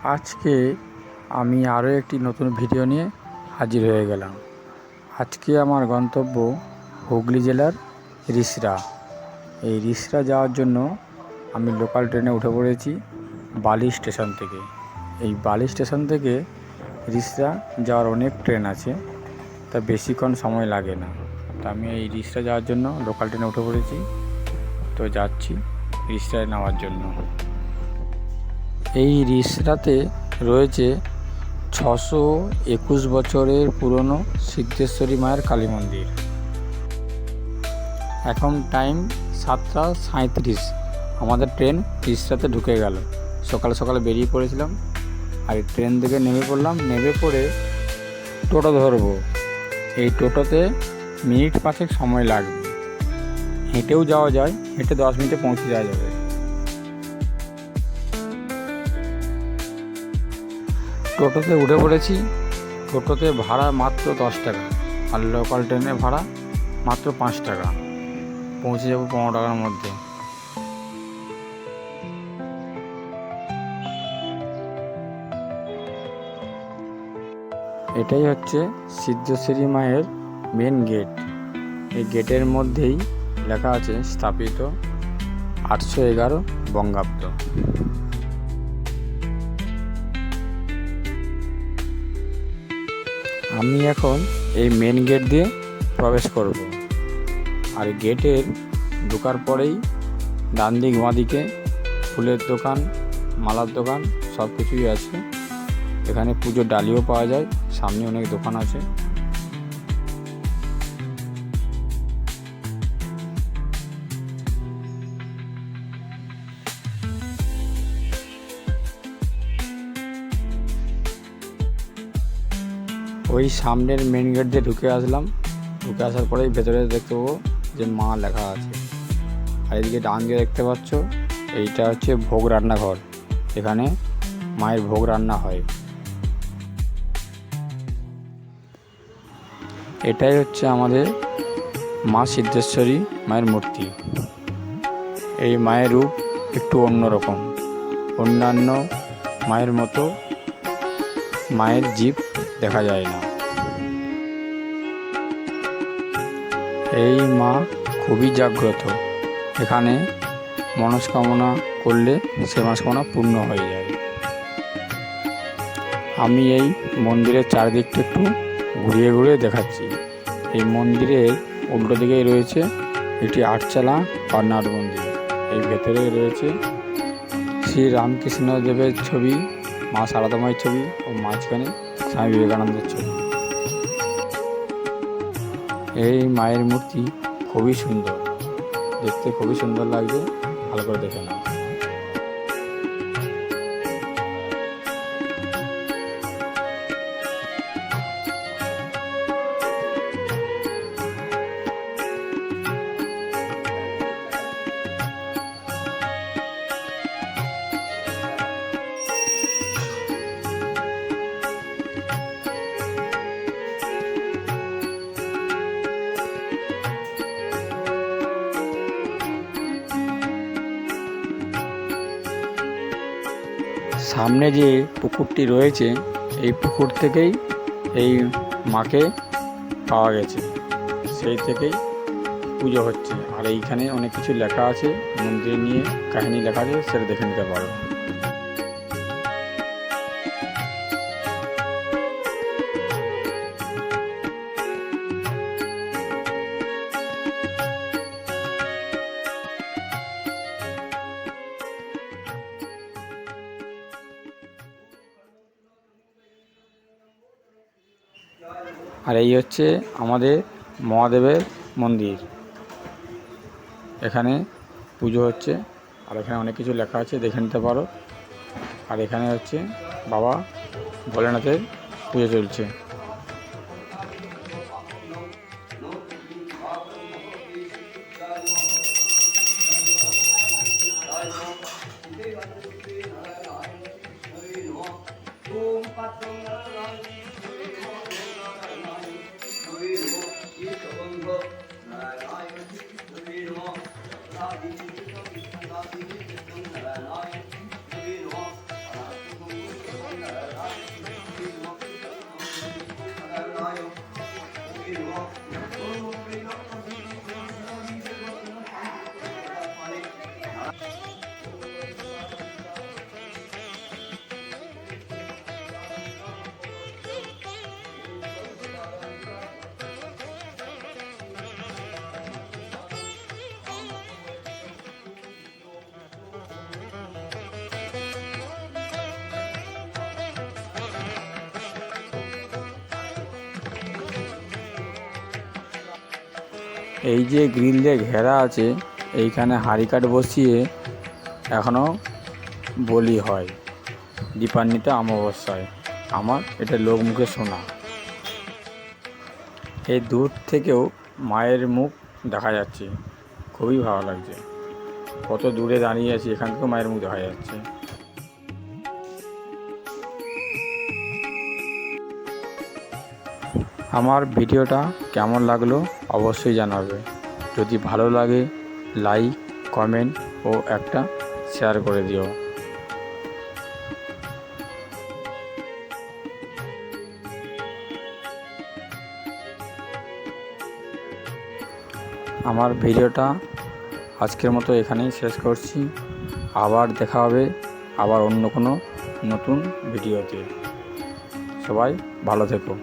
আজকে আমি আরও একটি নতুন ভিডিও নিয়ে হাজির হয়ে গেলাম। আজকে আমার গন্তব্য হুগলি জেলার রিষড়া। এই রিষড়া যাওয়ার জন্য আমি লোকাল ট্রেনে উঠে পড়েছি বালি স্টেশন থেকে। এই বালি স্টেশন থেকে রিষড়া যাওয়ার অনেক ট্রেন আছে, তা বেশিক্ষণ সময় লাগে না। তো আমি এই রিষড়া যাওয়ার জন্য লোকাল ট্রেনে উঠে পড়েছি, তো যাচ্ছি রিষড়ায় নেওয়ার জন্য। এই রিষড়াতে রয়েছে 621 বছরের পুরনো সিদ্ধেশ্বরী মায়ের কালী মন্দির। এখন টাইম 7টা 37। আমাদের ট্রেন রিষড়াতে ঢুকে গেল। সকালে সকালে বেরিয়ে পড়েছিলাম, আর ট্রেন থেকে নেমে পড়লাম। নেমে পড়ে টোটো ধরবো। এই টোটোতে মিনিট 5 সময় লাগবে। হেঁটেও যাওয়া যায়, হেঁটে 10 মিনিটে পৌঁছে যাওয়া যাবে। টোটোতে উঠে পড়েছি। টোটোতে ভাড়া মাত্র 10 টাকা, আর লোকাল ট্রেনে ভাড়া মাত্র 5 টাকা। পৌঁছে যাব 15 টাকার মধ্যে। এটাই হচ্ছে সিদ্ধেশ্বরী মায়ের মেন গেট। এই গেটের মধ্যেই লেখা আছে স্থাপিত 811 বঙ্গাব্দ। আমি এখন এই মেন গেট দিয়ে প্রবেশ করব। আর গেটের ঢোকার পরেই ডান দিক বাঁ দিকে ফুলের দোকান, মালার দোকান সব কিছুই আছে। এখানে পুজোর ডালিও পাওয়া যায়। সামনে অনেক দোকান আছে। ওই সামনের মেন গেট দিয়ে ঢুকে আসলাম। ঢুকে আসার পরেই ভেতরে দেখতে পাবো যে মা লেখা আছে। আর এদিকে ডান দিকে দেখতে পাচ্ছ, এইটা হচ্ছে ভোগ রান্নাঘর। এখানে মায়ের ভোগ রান্না হয়। এটাই হচ্ছে আমাদের মা সিদ্ধেশ্বরী মায়ের মূর্তি। এই মায়ের রূপ একটু অন্যরকম। অন্যান্য মায়ের মতো মায়ের জিভ দেখা যায় না। এই মা খুবই জাগ্রত। এখানে মনস্কামনা করলে সে মনস্কামনা পূর্ণ হয়ে যায়। আমি এই মন্দিরের চারিদিকটা একটু ঘুরিয়ে ঘুরিয়ে দেখাচ্ছি। এই মন্দিরের উল্টো দিকেই রয়েছে একটি 8চালা পান্নাট মন্দির। এই ভেতরে রয়েছে শ্রী রামকৃষ্ণ দেবের ছবি, মা সারদা মায়ের ছবি ও মাঝখানে স্বামী বিবেকানন্দের ছবি। এই মায়ের মূর্তি খুবই সুন্দর, দেখতে খুবই সুন্দর লাগছে। ভালো করে দেখে নাও। সামনে যে পুকুরটি রয়েছে, এই পুকুর থেকেই এই মাকে পাওয়া গেছে। সেই থেকেই পুজো হচ্ছে। আর এইখানে অনেক কিছু লেখা আছে, মন্দির নিয়ে কাহিনী লেখা আছে, সেটা দেখে নিতে পারো। আর এই হচ্ছে আমাদের মহাদেবের মন্দির। এখানে পুজো হচ্ছে, আর এখানে অনেক কিছু লেখা আছে, দেখে নিতে পারো। আর এখানে হচ্ছে বাবা ভোলেনাথের পুজো চলছে। এই যে গ্রিল দিয়ে ঘেরা আছে, এইখানে হাঁড়ি কাঠ বসিয়ে এখনও বলি হয় দীপান্বিতা অমাবস্যায়। আমার এটা লোকমুখে শোনা। এই দূর থেকেও মায়ের মুখ দেখা যাচ্ছে, খুবই ভালো লাগছে। কত দূরে দাঁড়িয়ে আছি, এখান থেকেও মায়ের মুখ দেখা যাচ্ছে। আমার ভিডিওটা কেমন লাগলো অবশ্যই জানাবে। যদি ভালো লাগে লাইক, কমেন্ট ও একটা শেয়ার করে দিও। আমার ভিডিওটা আজকের মতো এখানেই শেষ করছি। আবার দেখা হবে আবার অন্য কোনো নতুন ভিডিওতে। সবাই ভালো থেকো।